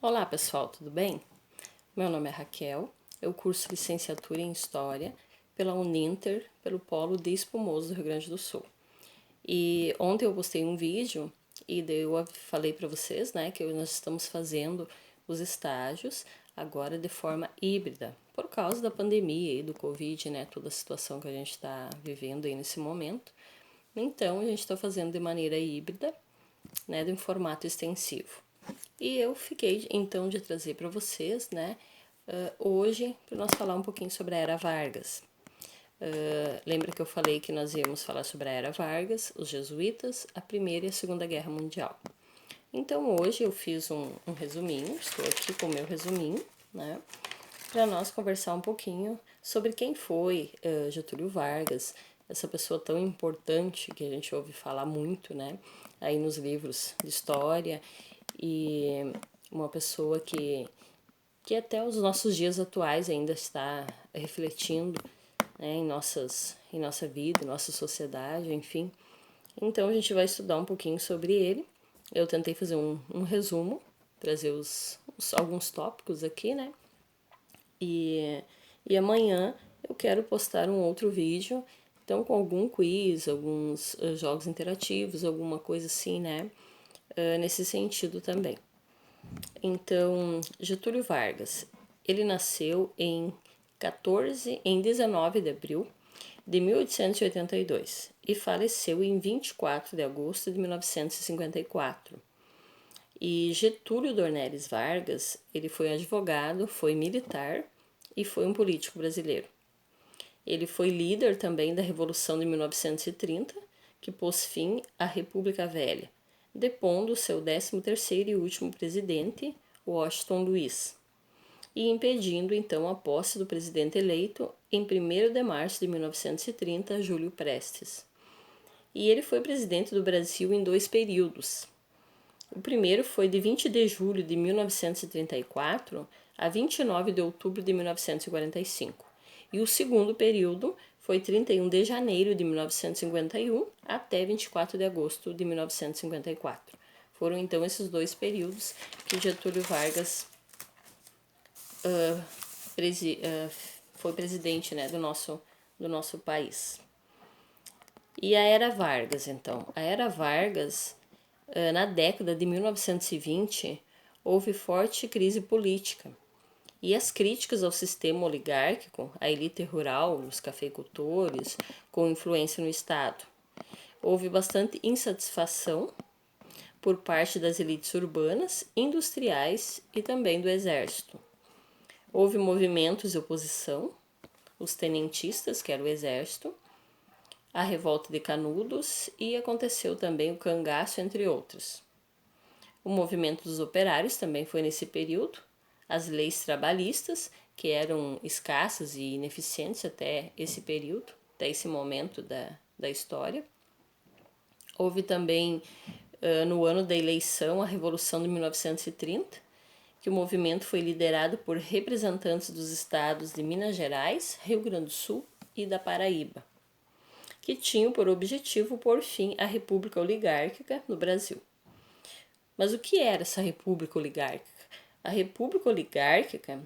Olá pessoal, tudo bem? Meu nome é Raquel, eu curso licenciatura em História pela Uninter, pelo Polo de Espumoso do Rio Grande do Sul. E ontem eu postei um vídeo e daí eu falei para vocês, né, que nós estamos fazendo os estágios agora de forma híbrida, por causa da pandemia e do Covid, né, toda a situação que a gente está vivendo aí nesse momento. Então, a gente está fazendo de maneira híbrida, né, de um formato extensivo. E eu fiquei então de trazer para vocês, né, hoje, para nós falar um pouquinho sobre a Era Vargas. Lembra que eu falei que nós íamos falar sobre a Era Vargas, os jesuítas, a Primeira e a Segunda Guerra Mundial. Então hoje eu fiz um resuminho, estou aqui com o meu resuminho, né, para nós conversar um pouquinho sobre quem foi Getúlio Vargas, essa pessoa tão importante que a gente ouve falar muito, né, aí nos livros de história, e uma pessoa que até os nossos dias atuais ainda está refletindo, né, em nossa vida, em nossa sociedade, enfim. Então a gente vai estudar um pouquinho sobre ele. Eu tentei fazer um resumo, trazer alguns tópicos aqui, né? E amanhã eu quero postar um outro vídeo, então com algum quiz, alguns jogos interativos, alguma coisa assim, né? Nesse sentido também. Então, Getúlio Vargas, ele nasceu em 19 de abril de 1882 e faleceu em 24 de agosto de 1954. E Getúlio Dornelles Vargas, ele foi advogado, foi militar e foi um político brasileiro. Ele foi líder também da Revolução de 1930, que pôs fim à República Velha, depondo seu 13º e último presidente, Washington Luiz, e impedindo então a posse do presidente eleito em 1º de março de 1930, Júlio Prestes. E ele foi presidente do Brasil em 2 períodos. O primeiro foi de 20 de julho de 1934 a 29 de outubro de 1945. E o segundo período foi 31 de janeiro de 1951 até 24 de agosto de 1954. Foram então esses 2 períodos que Getúlio Vargas foi presidente, né, do nosso país. E a Era Vargas, então. A Era Vargas, na década de 1920, houve forte crise política. E as críticas ao sistema oligárquico, à elite rural, os cafeicultores, com influência no Estado. Houve bastante insatisfação por parte das elites urbanas, industriais e também do exército. Houve movimentos de oposição, os tenentistas, que era o exército, a revolta de Canudos e aconteceu também o cangaço, entre outros. O movimento dos operários também foi nesse período, as leis trabalhistas, que eram escassas e ineficientes até esse período, até esse momento da história. Houve também, no ano da eleição, a Revolução de 1930, que o movimento foi liderado por representantes dos estados de Minas Gerais, Rio Grande do Sul e da Paraíba, que tinham por objetivo pôr fim à República Oligárquica no Brasil. Mas o que era essa República Oligárquica? A República Oligárquica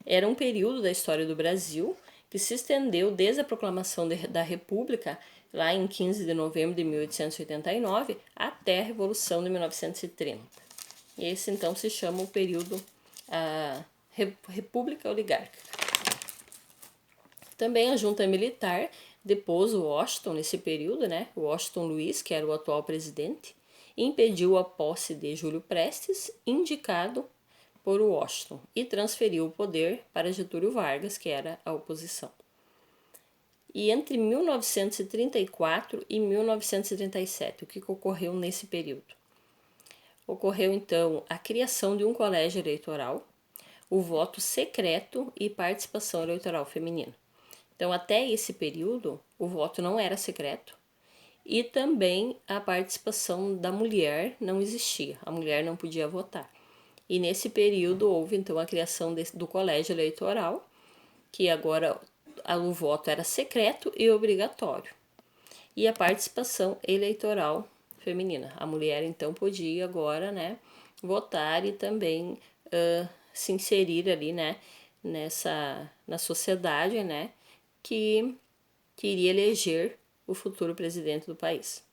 era um período da história do Brasil que se estendeu desde a proclamação da República, lá em 15 de novembro de 1889, até a Revolução de 1930. E esse então se chama o período República Oligárquica. Também a junta militar depôs o Washington nesse período, né? O Washington Luiz, que era o atual presidente, impediu a posse de Júlio Prestes, indicado por Washington, e transferiu o poder para Getúlio Vargas, que era a oposição. E entre 1934 e 1937, o que ocorreu nesse período? Ocorreu então a criação de um colégio eleitoral, o voto secreto e participação eleitoral feminina. Então, até esse período, o voto não era secreto e também a participação da mulher não existia, a mulher não podia votar. E nesse período houve então a criação do colégio eleitoral, que agora o voto era secreto e obrigatório. E a participação eleitoral feminina. A mulher então podia agora, né, votar e também se inserir ali, né, na sociedade, né, que iria eleger o futuro presidente do país.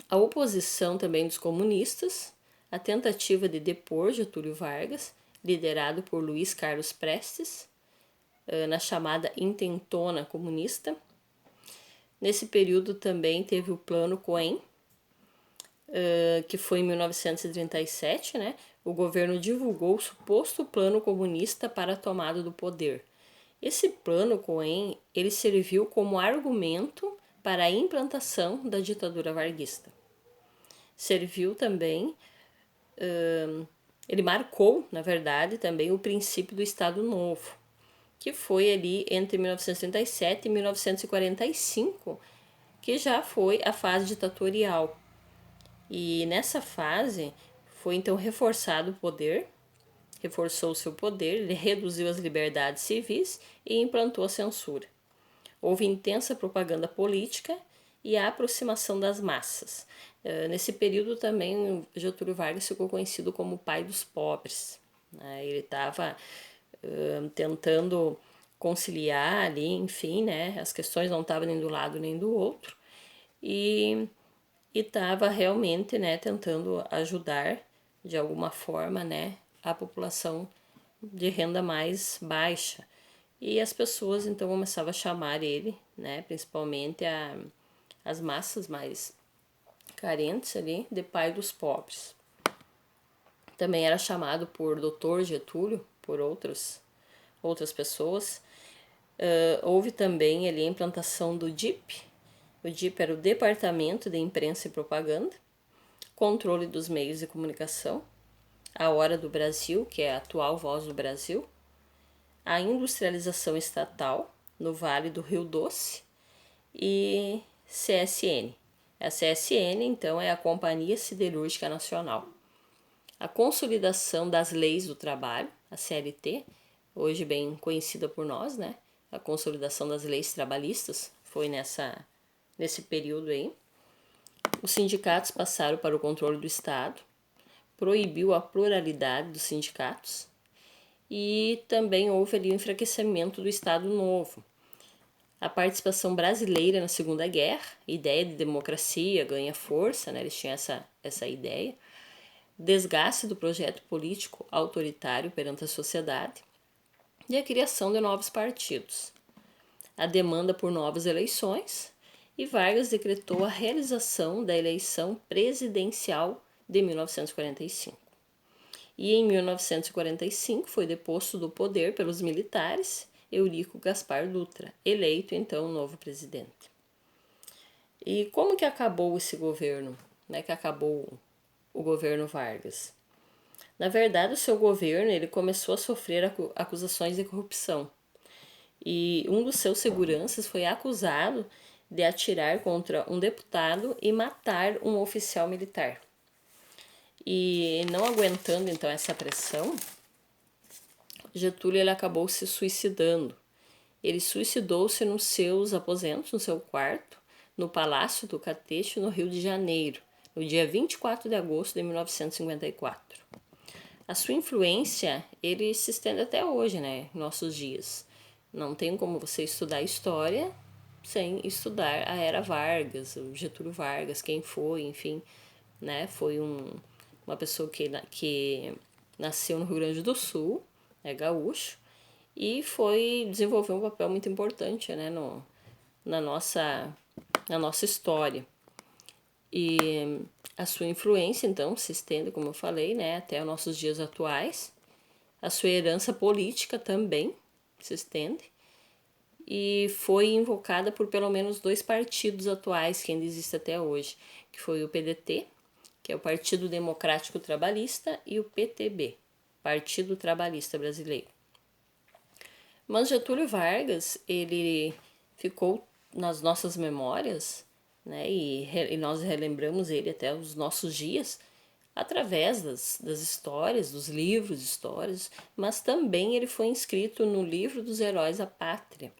A oposição também dos comunistas, a tentativa de depor Getúlio Vargas, liderado por Luiz Carlos Prestes, na chamada Intentona Comunista. Nesse período também teve o Plano Cohen, que foi em 1937, né? O governo divulgou o suposto plano comunista para a tomada do poder. Esse plano Cohen, ele serviu como argumento para a implantação da ditadura varguista. Serviu também, ele marcou, na verdade, também o princípio do Estado Novo, que foi ali entre 1937 e 1945, que já foi a fase ditatorial. E nessa fase foi então reforçado o poder, reforçou o seu poder, ele reduziu as liberdades civis e implantou a censura. Houve intensa propaganda política e a aproximação das massas. Nesse período também Getúlio Vargas ficou conhecido como o pai dos pobres. Ele estava tentando conciliar ali, enfim, né? As questões não estavam nem do lado nem do outro. E estava realmente, né, tentando ajudar de alguma forma, né, a população de renda mais baixa. E as pessoas então começavam a chamar ele, né, principalmente as massas mais carentes ali, de pai dos pobres. Também era chamado por Dr. Getúlio, por outras pessoas. Houve também ali a implantação do DIP. O DIP era o Departamento de Imprensa e Propaganda, controle dos meios de comunicação, a Hora do Brasil, que é a atual Voz do Brasil, a industrialização estatal no Vale do Rio Doce e CSN. A CSN, então, é a Companhia Siderúrgica Nacional. A consolidação das leis do trabalho, a CLT, hoje bem conhecida por nós, né? A consolidação das leis trabalhistas foi nesse período aí. Os sindicatos passaram para o controle do Estado, proibiu a pluralidade dos sindicatos e também houve ali o enfraquecimento do Estado Novo. A participação brasileira na Segunda Guerra, ideia de democracia ganha força, né? Eles tinham essa ideia. Desgaste do projeto político autoritário perante a sociedade e a criação de novos partidos. A demanda por novas eleições e Vargas decretou a realização da eleição presidencial de 1945. E em 1945 foi deposto do poder pelos militares Eurico Gaspar Dutra, eleito então novo presidente. E como que acabou esse governo? Como é que acabou o governo Vargas? Na verdade, o seu governo ele começou a sofrer acusações de corrupção. E um dos seus seguranças foi acusado de atirar contra um deputado e matar um oficial militar. E não aguentando então essa pressão, Getúlio ele acabou se suicidando. Ele suicidou-se nos seus aposentos, no seu quarto, no Palácio do Catete, no Rio de Janeiro, no dia 24 de agosto de 1954. A sua influência, ele se estende até hoje, né, em nossos dias. Não tem como você estudar história sem estudar a Era Vargas, o Getúlio Vargas, quem foi, enfim, né, foi uma pessoa que nasceu no Rio Grande do Sul, é gaúcho, e desenvolveu um papel muito importante, né, na nossa história. E a sua influência, então, se estende, como eu falei, né, até os nossos dias atuais. A sua herança política também se estende. E foi invocada por pelo menos 2 partidos atuais que ainda existem até hoje, que foi o PDT, que é o Partido Democrático Trabalhista, e o PTB, Partido Trabalhista Brasileiro. Mas Getúlio Vargas, ele ficou nas nossas memórias, né, e nós relembramos ele até os nossos dias, através das histórias, dos livros de histórias, mas também ele foi inscrito no Livro dos Heróis da Pátria,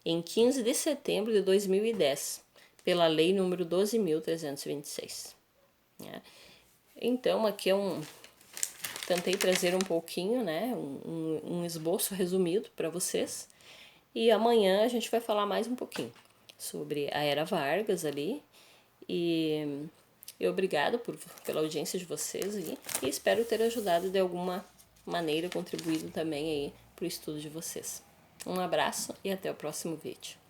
em 15 de setembro de 2010, pela Lei número 12.326. Né? Então, aqui é tentei trazer um pouquinho, né, um esboço resumido para vocês. E amanhã a gente vai falar mais um pouquinho sobre a Era Vargas ali. E obrigado pela audiência de vocês aí, e espero ter ajudado de alguma maneira, contribuído também aí para o estudo de vocês. Um abraço e até o próximo vídeo.